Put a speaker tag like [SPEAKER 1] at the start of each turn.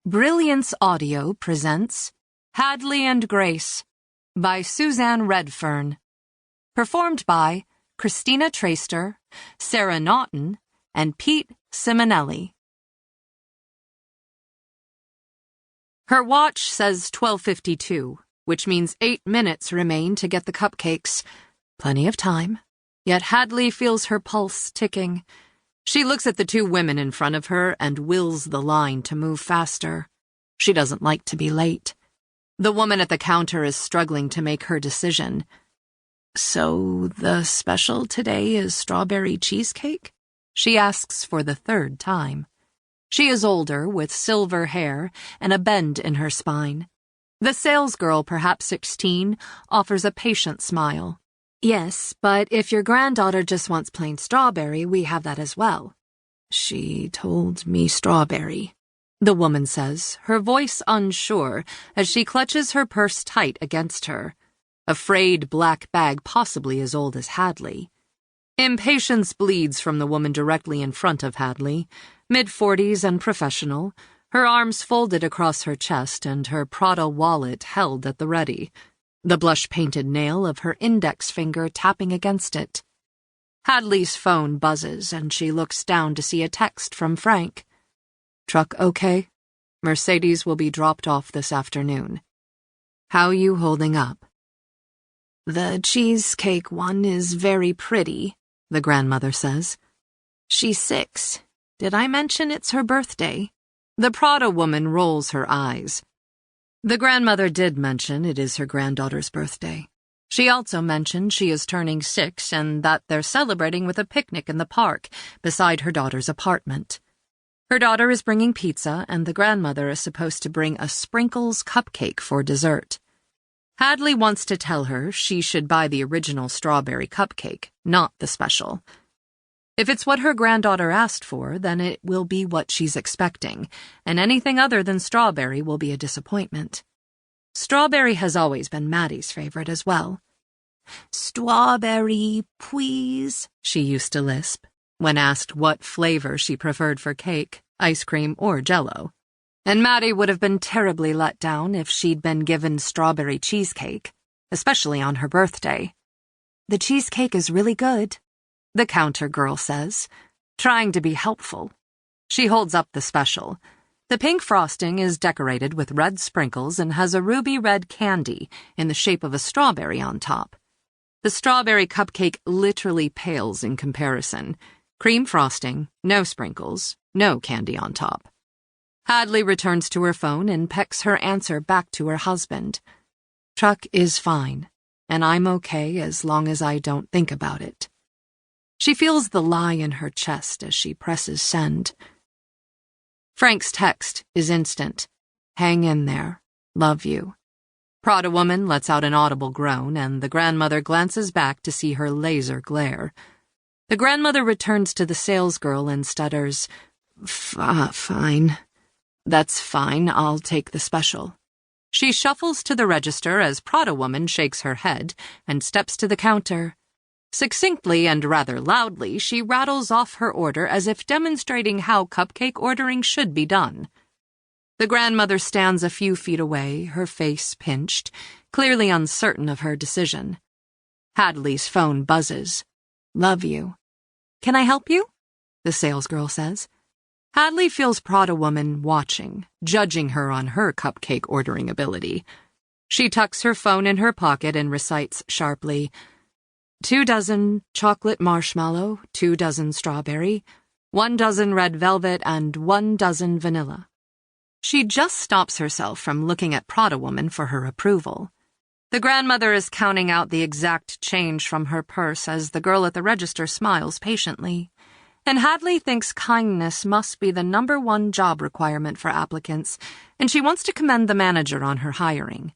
[SPEAKER 1] Brilliance Audio presents Hadley and Grace by Suzanne Redfearn. Performed by Christina Traister, Sarah Naughton, and Pete Simonelli. Her watch says 12:52, which means 8 minutes remain to get the cupcakes. Plenty of time. Yet Hadley feels her pulse ticking. She looks at the two women in front of her and wills the line to move faster. She doesn't like to be late. The woman at the counter is struggling to make her decision. "So the special today is strawberry cheesecake?" she asks for the third time. She is older, with silver hair and a bend in her spine. The salesgirl, perhaps 16, offers a patient smile. "Yes, but if your granddaughter just wants plain strawberry, we have that as well." "She told me strawberry," the woman says, her voice unsure as she clutches her purse tight against her. A frayed black bag possibly as old as Hadley. Impatience bleeds from the woman directly in front of Hadley, mid-40s and professional, her arms folded across her chest and her Prada wallet held at the ready, the blush-painted nail of her index finger tapping against it. Hadley's phone buzzes and she looks down to see a text from Frank. "Truck okay? Mercedes will be dropped off this afternoon. How you holding up?" "The cheesecake one is very pretty," the grandmother says. "She's 6. Did I mention it's her birthday?" The Prada woman rolls her eyes. The grandmother did mention it is her granddaughter's birthday. She also mentioned she is turning 6 and that they're celebrating with a picnic in the park beside her daughter's apartment. Her daughter is bringing pizza and the grandmother is supposed to bring a sprinkles cupcake for dessert. Hadley wants to tell her she should buy the original strawberry cupcake, not the special. If it's what her granddaughter asked for, then it will be what she's expecting, and anything other than strawberry will be a disappointment. Strawberry has always been Maddie's favorite as well. "Strawberry, please," she used to lisp, when asked what flavor she preferred for cake, ice cream, or Jell-O. And Maddie would have been terribly let down if she'd been given strawberry cheesecake, especially on her birthday. "The cheesecake is really good," the counter girl says, trying to be helpful. She holds up the special. The pink frosting is decorated with red sprinkles and has a ruby red candy in the shape of a strawberry on top. The strawberry cupcake literally pales in comparison. Cream frosting, no sprinkles, no candy on top. Hadley returns to her phone and pecks her answer back to her husband. "Truck is fine, and I'm okay as long as I don't think about it." She feels the lie in her chest as she presses send. Frank's text is instant. "Hang in there. Love you." Prada woman lets out an audible groan, and the grandmother glances back to see her laser glare. The grandmother returns to the salesgirl and stutters, Fine. That's fine, I'll take the special." She shuffles to the register as Prada woman shakes her head and steps to the counter. Succinctly and rather loudly, she rattles off her order as if demonstrating how cupcake ordering should be done. The grandmother stands a few feet away, her face pinched, clearly uncertain of her decision. Hadley's phone buzzes. "Love you." "Can I help you?" the salesgirl says. Hadley feels Prada woman watching, judging her on her cupcake ordering ability. She tucks her phone in her pocket and recites sharply, 2 dozen chocolate marshmallow, 2 dozen strawberry, 1 dozen red velvet, and 1 dozen vanilla. She just stops herself from looking at Prada woman for her approval. The grandmother is counting out the exact change from her purse as the girl at the register smiles patiently. And Hadley thinks kindness must be the #1 job requirement for applicants, and she wants to commend the manager on her hiring.